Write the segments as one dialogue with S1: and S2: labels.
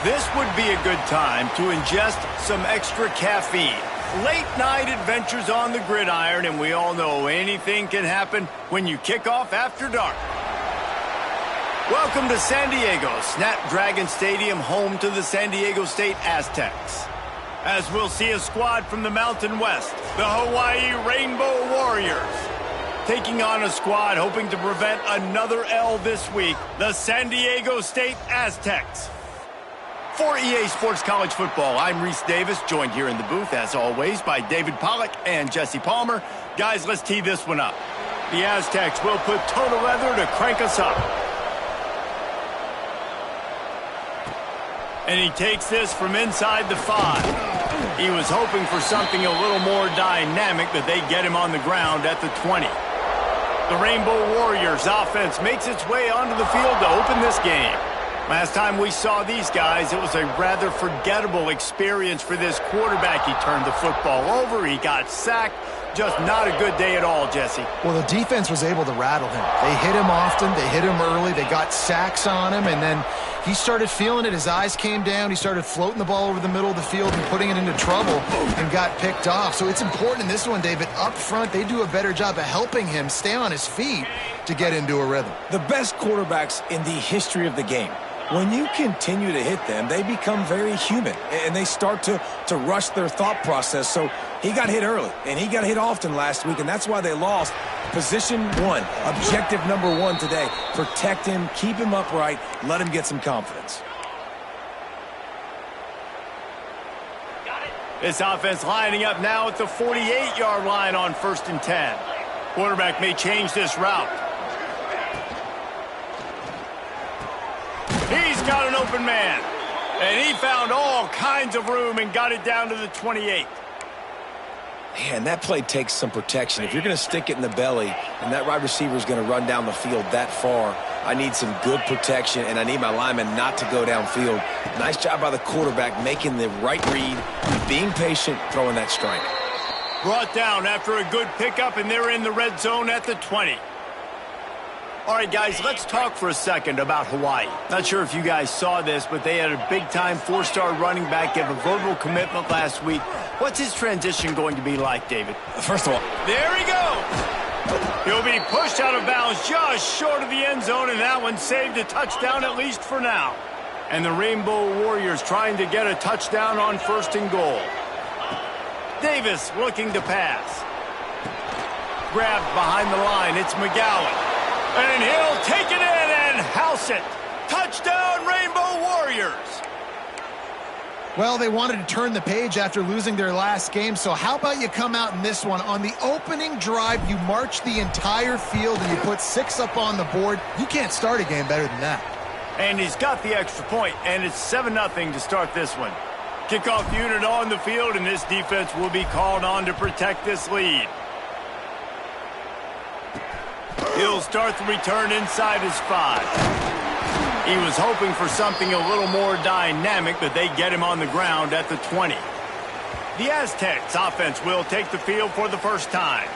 S1: This would be a good time to ingest some extra caffeine. Late night adventures on the gridiron, and we all know anything can happen when you kick off after dark. Welcome to San Diego, Snapdragon Stadium, home to the San Diego State Aztecs. As we'll see a squad from the Mountain West, the Hawaii Rainbow Warriors, taking on a squad hoping to prevent another L this week, the San Diego State Aztecs. For EA Sports College Football, I'm Reese Davis, joined here in the booth, as always, by David Pollack and Jesse Palmer. Guys, let's tee this one up. The Aztecs will put total leather to crank us up. And he takes this from inside the 5. He was hoping for something a little more dynamic, but they get him on the ground at the 20. The Rainbow Warriors offense makes its way onto the field to open this game. Last time we saw these guys, it was a rather forgettable experience for this quarterback. He turned the football over, he got sacked. Just not a good day at all, Jesse.
S2: Well, the defense was able to rattle him. They hit him often, they hit him early, they got sacks on him, and then he started feeling it. His eyes came down, he started floating the ball over the middle of the field and putting it into trouble and got picked off. So it's important in this one, David, up front, they do a better job of helping him stay on his feet to get into a rhythm.
S3: The best quarterbacks in the history of the game, when you continue to hit them, they become very human, and they start to rush their thought process. So he got hit early, and he got hit often last week, and that's why they lost. Position 1, objective number 1 today. Protect him, keep him upright, let him get some confidence.
S1: This offense lining up now at the 48-yard line on 1st and 10. Quarterback may change this route. He's got an open man, and he found all kinds of room and got it down to the 28.
S3: Man, that play takes some protection. If you're going to stick it in the belly and that wide receiver is going to run down the field that far, I need some good protection, and I need my lineman not to go downfield. Nice job by the quarterback making the right read, being patient, throwing that strike.
S1: Brought down after a good pickup, and they're in the red zone at the 20. All right, guys, let's talk for a second about Hawaii. Not sure if you guys saw this, but they had a big-time 4-star running back give a verbal commitment last week. What's his transition going to be like, David?
S3: First of all,
S1: there he goes. He'll be pushed out of bounds just short of the end zone, and that one saved a touchdown, at least for now. And the Rainbow Warriors trying to get a touchdown on 1st and goal. Davis looking to pass. Grabbed behind the line. It's McGowan. And he'll take it in and house it. Touchdown, Rainbow Warriors.
S2: Well, they wanted to turn the page after losing their last game, so how about you come out in this one? On the opening drive, you march the entire field and you put 6 up on the board. You can't start a game better than that.
S1: And he's got the extra point, and it's 7-0 to start this one. Kickoff unit on the field, and this defense will be called on to protect this lead. He'll start the return inside his 5. He was hoping for something a little more dynamic, but they get him on the ground at the 20. The Aztecs offense will take the field for the first time.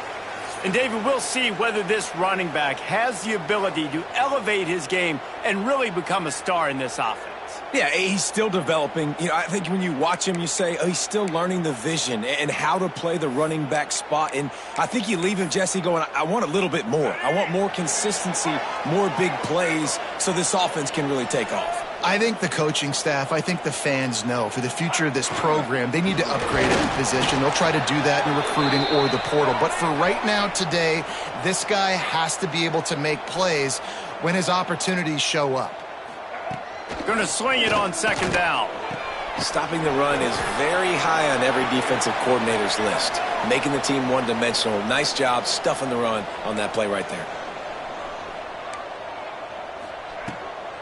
S1: And David, we'll see whether this running back has the ability to elevate his game and really become a star in this offense.
S3: Yeah, he's still developing. You know, I think when you watch him, you say, oh, he's still learning the vision and how to play the running back spot. And I think you leave him, Jesse, going, I want a little bit more. I want more consistency, more big plays so this offense can really take off.
S2: I think the coaching staff, I think the fans know for the future of this program, they need to upgrade at the position. They'll try to do that in recruiting or the portal. But for right now today, this guy has to be able to make plays when his opportunities show up.
S1: Going to swing it on 2nd down.
S3: Stopping the run is very high on every defensive coordinator's list. Making the team one-dimensional. Nice job stuffing the run on that play right there.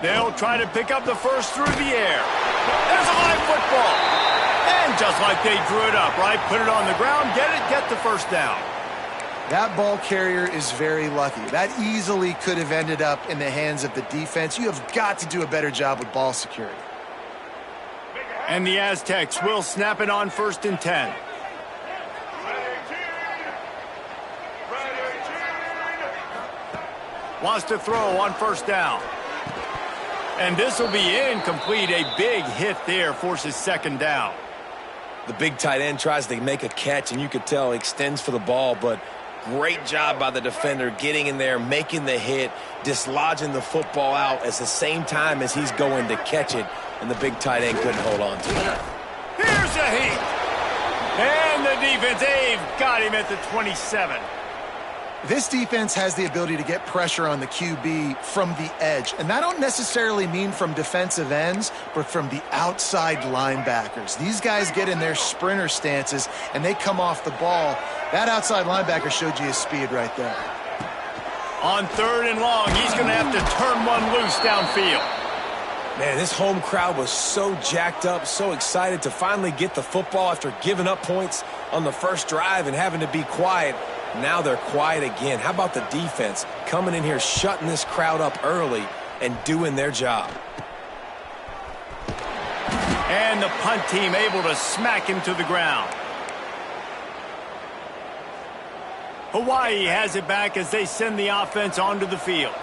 S1: They'll try to pick up the first through the air. There's a live football. And just like they drew it up, right? Put it on the ground, get the first down.
S2: That ball carrier is very lucky. That easily could have ended up in the hands of the defense. You have got to do a better job with ball security.
S1: And the Aztecs will snap it on 1st and 10. Wants to throw on 1st down. And this will be incomplete. A big hit there forces second down.
S3: The big tight end tries to make a catch, and you could tell he extends for the ball, but great job by the defender getting in there, making the hit, dislodging the football out at the same time as he's going to catch it, and the big tight end couldn't hold on to it.
S1: Here's a heat. And the defense, they've got him at the 27.
S2: This defense has the ability to get pressure on the QB from the edge. And that don't necessarily mean from defensive ends, but from the outside linebackers. These guys get in their sprinter stances, and they come off the ball. That outside linebacker showed you his speed right there.
S1: On 3rd and long, he's going to have to turn one loose downfield.
S3: Man, this home crowd was so jacked up, so excited to finally get the football after giving up points on the first drive and having to be quiet. Now they're quiet again. How about the defense coming in here, shutting this crowd up early and doing their job?
S1: And the punt team able to smack him to the ground. Hawaii has it back as they send the offense onto the field.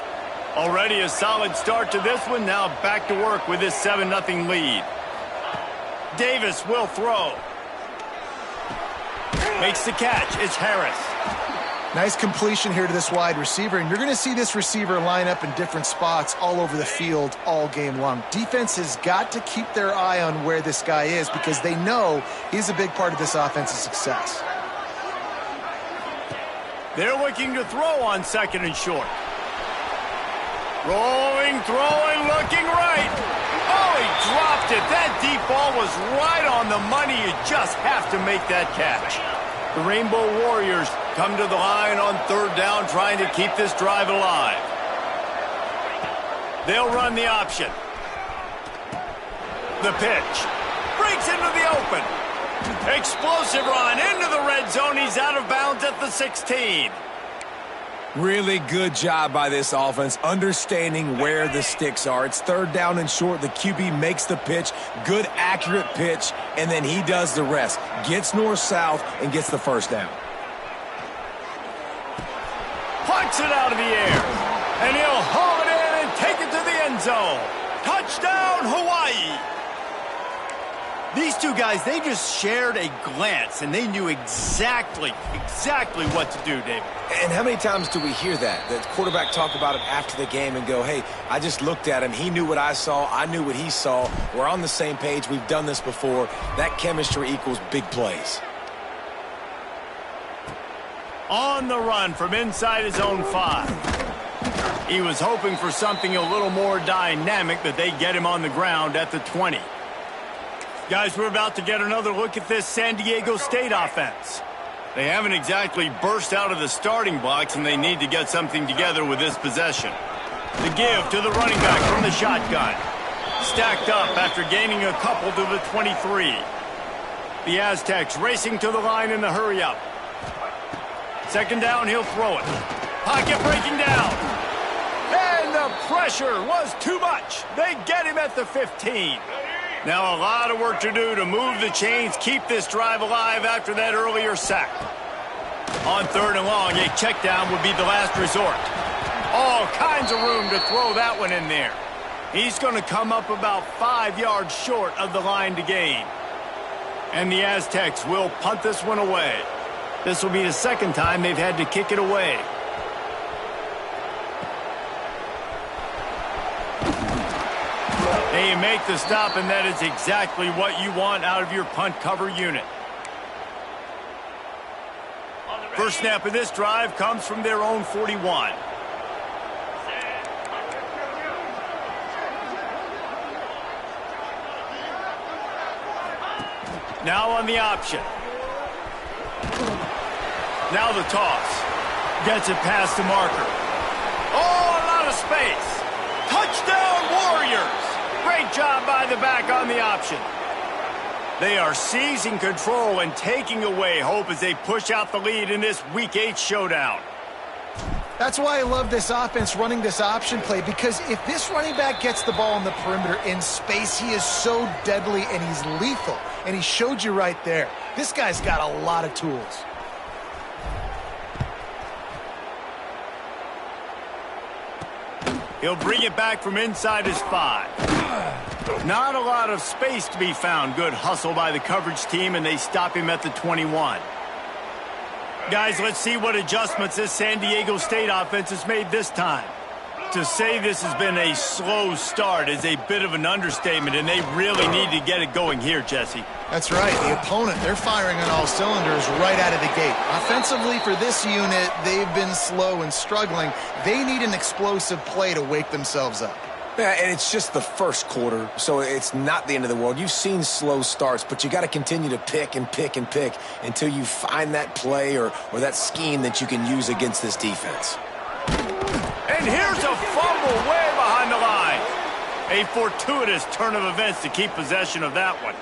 S1: Already a solid start to this one. Now back to work with this 7-0 lead. Davis will throw. Makes the catch. It's Harris.
S2: Nice completion here to this wide receiver, and you're going to see this receiver line up in different spots all over the field all game long. Defense has got to keep their eye on where this guy is because they know he's a big part of this offense's success.
S1: They're looking to throw on 2nd and short. Rolling, throwing, looking right. Oh, he dropped it. That deep ball was right on the money. You just have to make that catch. The Rainbow Warriors come to the line on 3rd down, trying to keep this drive alive. They'll run the option. The pitch. Breaks into the open. Explosive run into the red zone. He's out of bounds at the 16.
S3: Really good job by this offense, understanding where the sticks are. It's 3rd down and short. The QB makes the pitch, good, accurate pitch, and then he does the rest. Gets north-south and gets the 1st down.
S1: Punts it out of the air, and he'll haul it in and take it to the end zone. Touchdown, Hawaii. These two guys, they just shared a glance, and they knew exactly what to do, David.
S3: And how many times do we hear that? The quarterback talk about it after the game and go, hey, I just looked at him. He knew what I saw. I knew what he saw. We're on the same page. We've done this before. That chemistry equals big plays.
S1: On the run from inside his own 5. He was hoping for something a little more dynamic, but they get him on the ground at the 20. Guys, we're about to get another look at this San Diego State offense. They haven't exactly burst out of the starting blocks, and they need to get something together with this possession. The give to the running back from the shotgun. Stacked up after gaining a couple to the 23. The Aztecs racing to the line in the hurry-up. 2nd down, he'll throw it. Pocket breaking down. And the pressure was too much. They get him at the 15. Now a lot of work to do to move the chains, keep this drive alive after that earlier sack. On 3rd and long, a check down would be the last resort. All kinds of room to throw that one in there. He's going to come up about 5 yards short of the line to gain. And the Aztecs will punt this one away. This will be the 2nd time they've had to kick it away. They make the stop, and that is exactly what you want out of your punt cover unit. First snap of this drive comes from their own 41. Now on the option. Now the toss. Gets it past the marker. Oh, a lot of space. Touchdown, Warriors! Great job by the back on the option. They are seizing control and taking away hope as they push out the lead in this Week 8 showdown.
S2: That's why I love this offense running this option play, because if this running back gets the ball on the perimeter in space, he is so deadly and he's lethal. And he showed you right there. This guy's got a lot of tools.
S1: He'll bring it back from inside his 5. Not a lot of space to be found. Good hustle by the coverage team, and they stop him at the 21. Guys, let's see what adjustments this San Diego State offense has made this time. To say this has been a slow start is a bit of an understatement, and they really need to get it going here, Jesse.
S2: That's right. The opponent, they're firing on all cylinders right out of the gate. Offensively, for this unit, they've been slow and struggling. They need an explosive play to wake themselves up.
S3: Yeah, and it's just the first quarter, so it's not the end of the world. You've seen slow starts, but you got to continue to pick and pick and pick until you find that play or that scheme that you can use against this defense.
S1: And here's a fumble way behind the line. A fortuitous turn of events to keep possession of that one.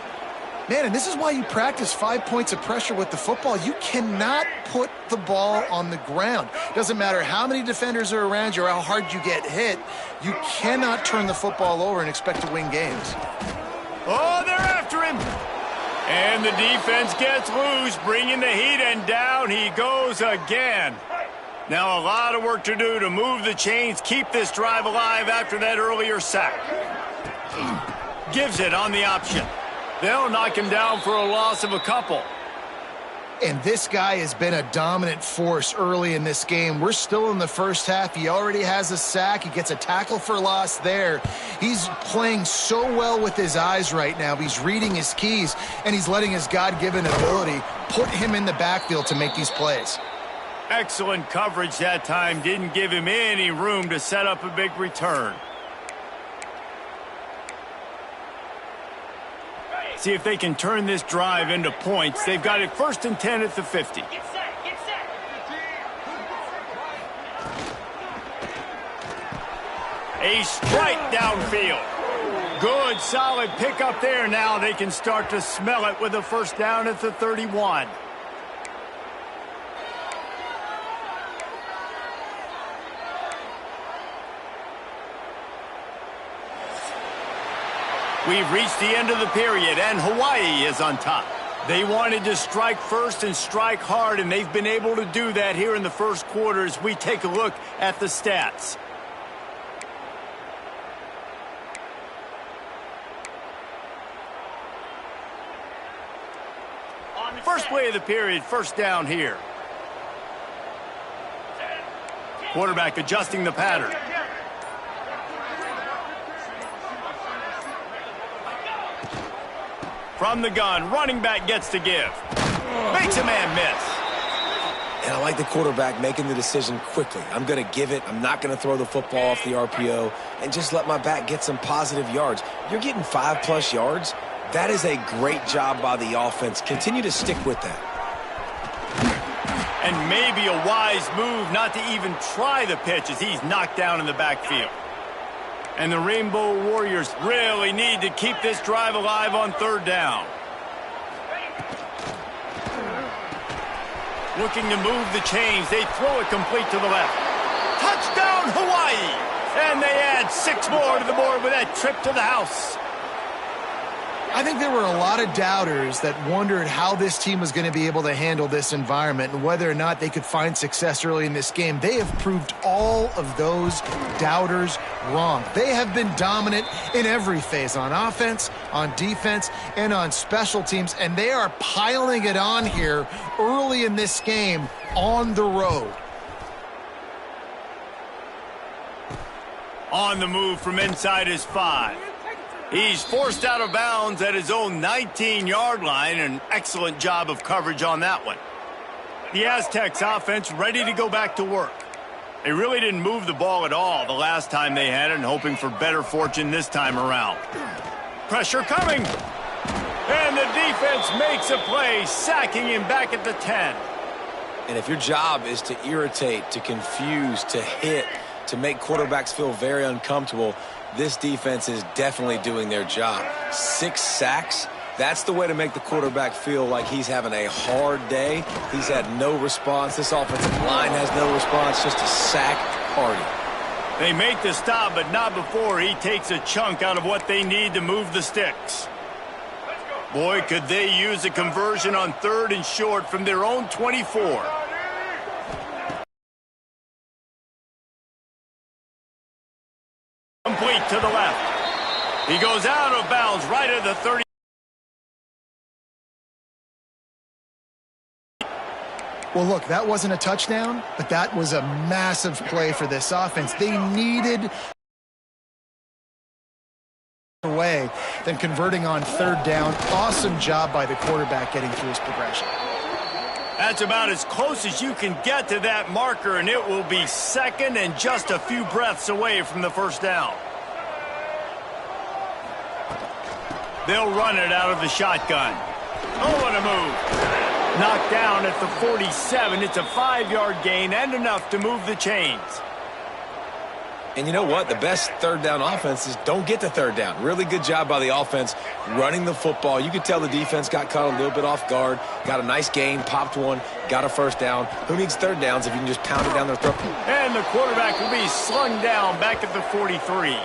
S2: Man, and this is why you practice 5 points of pressure with the football. You cannot put the ball on the ground. Doesn't matter how many defenders are around you or how hard you get hit. You cannot turn the football over and expect to win games.
S1: Oh, they're after him. And the defense gets loose, bringing the heat, and down he goes again. Now a lot of work to do to move the chains, keep this drive alive after that earlier sack. Gives it on the option. They'll knock him down for a loss of a couple.
S2: And this guy has been a dominant force early in this game. We're still in the first half. He already has a sack. He gets a tackle for loss there. He's playing so well with his eyes right now. He's reading his keys, and he's letting his God-given ability put him in the backfield to make these plays.
S1: Excellent coverage that time. Didn't give him any room to set up a big return. See if they can turn this drive into points. They've got it 1st and 10 at the 50. A strike downfield. Good, solid pickup there. Now they can start to smell it with a first down at the 31. We've reached the end of the period, and Hawaii is on top. They wanted to strike first and strike hard, and they've been able to do that here in the first quarter as we take a look at the stats. First play of the period, first down here. Quarterback adjusting the pattern. From the gun, running back gets to give. Makes a man miss.
S3: And I like the quarterback making the decision quickly. I'm going to give it. I'm not going to throw the football off the RPO and just let my back get some positive yards. You're getting 5+ yards. That is a great job by the offense. Continue to stick with that.
S1: And maybe a wise move not to even try the pitch as he's knocked down in the backfield. And the Rainbow Warriors really need to keep this drive alive on 3rd down. Looking to move the chains. They throw it complete to the left. Touchdown, Hawaii! And they add 6 more to the board with that trip to the house.
S2: I think there were a lot of doubters that wondered how this team was going to be able to handle this environment and whether or not they could find success early in this game. They have proved all of those doubters wrong. They have been dominant in every phase, on offense, on defense, and on special teams, and they are piling it on here early in this game on the road.
S1: On the move from inside his 5. He's forced out of bounds at his own 19-yard line. An excellent job of coverage on that one. The Aztecs offense ready to go back to work. They really didn't move the ball at all the last time they had it, and hoping for better fortune this time around. Pressure coming. And the defense makes a play, sacking him back at the 10.
S3: And if your job is to irritate, to confuse, to hit, to make quarterbacks feel very uncomfortable, this defense is definitely doing their job. 6 sacks, that's the way to make the quarterback feel like he's having a hard day. He's had no response. This offensive line has no response, just a sack party.
S1: They make the stop, but not before he takes a chunk out of what they need to move the sticks. Boy, could they use a conversion on 3rd and short from their own 24. He goes out of bounds right at the 30.
S2: Well, look, that wasn't a touchdown, but that was a massive play for this offense. They needed away than converting on third down. Awesome job by the quarterback getting through his progression.
S1: That's about as close as you can get to that marker, and it will be second and just a few breaths away from the first down. They'll run it out of the shotgun. Oh, what a move. Knocked down at the 47. It's a 5-yard gain and enough to move the chains.
S3: And you know what? The best third down offenses don't get to third down. Really good job by the offense running the football. You could tell the defense got caught a little bit off guard, got a nice gain, popped one, got a first down. Who needs third downs if you can just pound it down their throat?
S1: And the quarterback will be slung down back at the 43.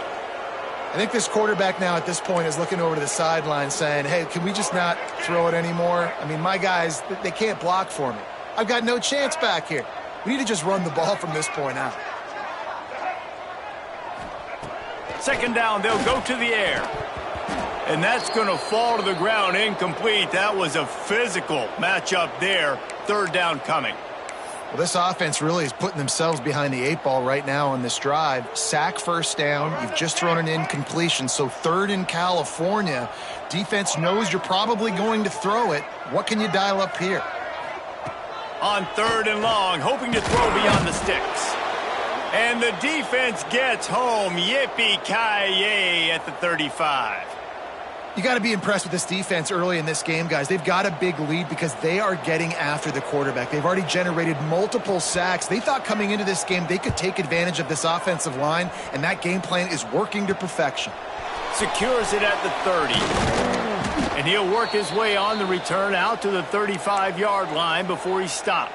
S2: I think this quarterback now at this point is looking over to the sideline saying, hey, can we just not throw it anymore? I mean, my guys, they can't block for me. I've got no chance back here. We need to just run the ball from this point out.
S1: Second down, they'll go to the air. And that's going to fall to the ground incomplete. That was a physical matchup there. Third down coming.
S2: Well, this offense really is putting themselves behind the 8 ball right now on this drive. Sack first down. You've just thrown an incompletion. So third in California. Defense knows you're probably going to throw it. What can you dial up here?
S1: On third and long, hoping to throw beyond the sticks. And the defense gets home. Yippee-ki-yay at the 35.
S2: You got to be impressed with this defense early in this game, guys. They've got a big lead because they are getting after the quarterback. They've already generated multiple sacks. They thought coming into this game they could take advantage of this offensive line, and that game plan is working to perfection.
S1: Secures it at the 30. And he'll work his way on the return out to the 35-yard line before he's stopped.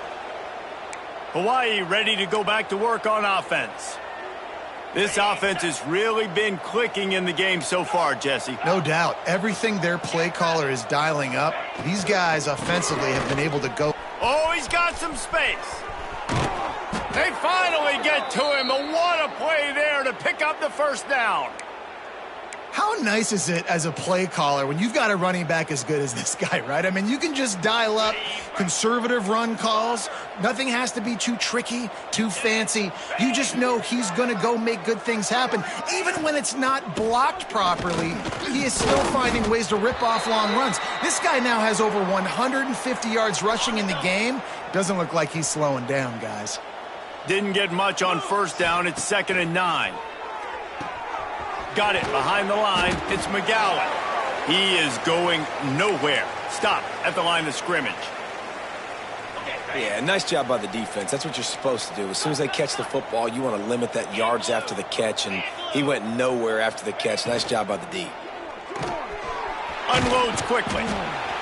S1: Hawaii ready to go back to work on offense. This offense has really been clicking in the game so far, Jesse.
S2: No doubt. Everything their play caller is dialing up, these guys offensively have been able to go.
S1: Oh, he's got some space. They finally get to him. And what a play there to pick up the first down.
S2: How nice is it as a play caller when you've got a running back as good as this guy, right? I mean, you can just dial up conservative run calls. Nothing has to be too tricky, too fancy. You just know he's going to go make good things happen. Even when it's not blocked properly, he is still finding ways to rip off long runs. This guy now has over 150 yards rushing in the game. Doesn't look like he's slowing down, guys.
S1: Didn't get much on first down. It's 2nd and 9. Got it behind the line. It's McGowan. He is going nowhere. Stop at the line of scrimmage.
S3: Yeah, nice job by the defense. That's what you're supposed to do. As soon as they catch the football, you want to limit that yards after the catch, and he went nowhere after the catch. Nice job by the D.
S1: Unloads quickly.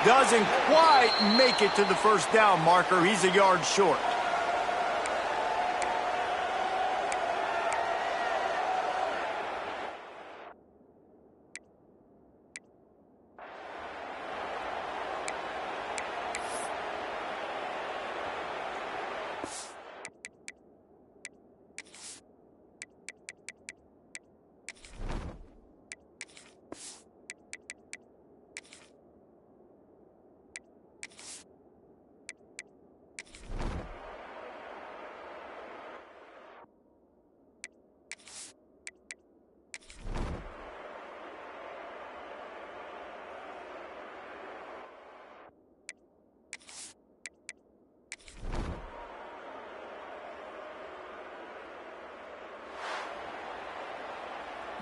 S1: Doesn't quite make it to the first down marker. He's a yard short.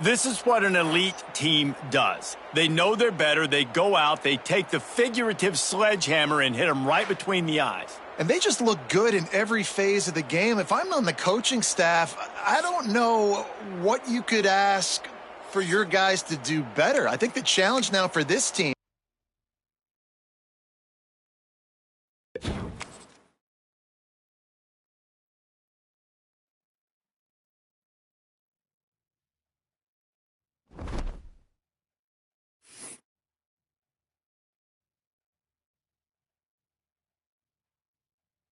S1: This is what an elite team does. They know they're better. They go out. They take the figurative sledgehammer and hit them right between the eyes.
S2: And they just look good in every phase of the game. If I'm on the coaching staff, I don't know what you could ask for your guys to do better. I think the challenge now for this team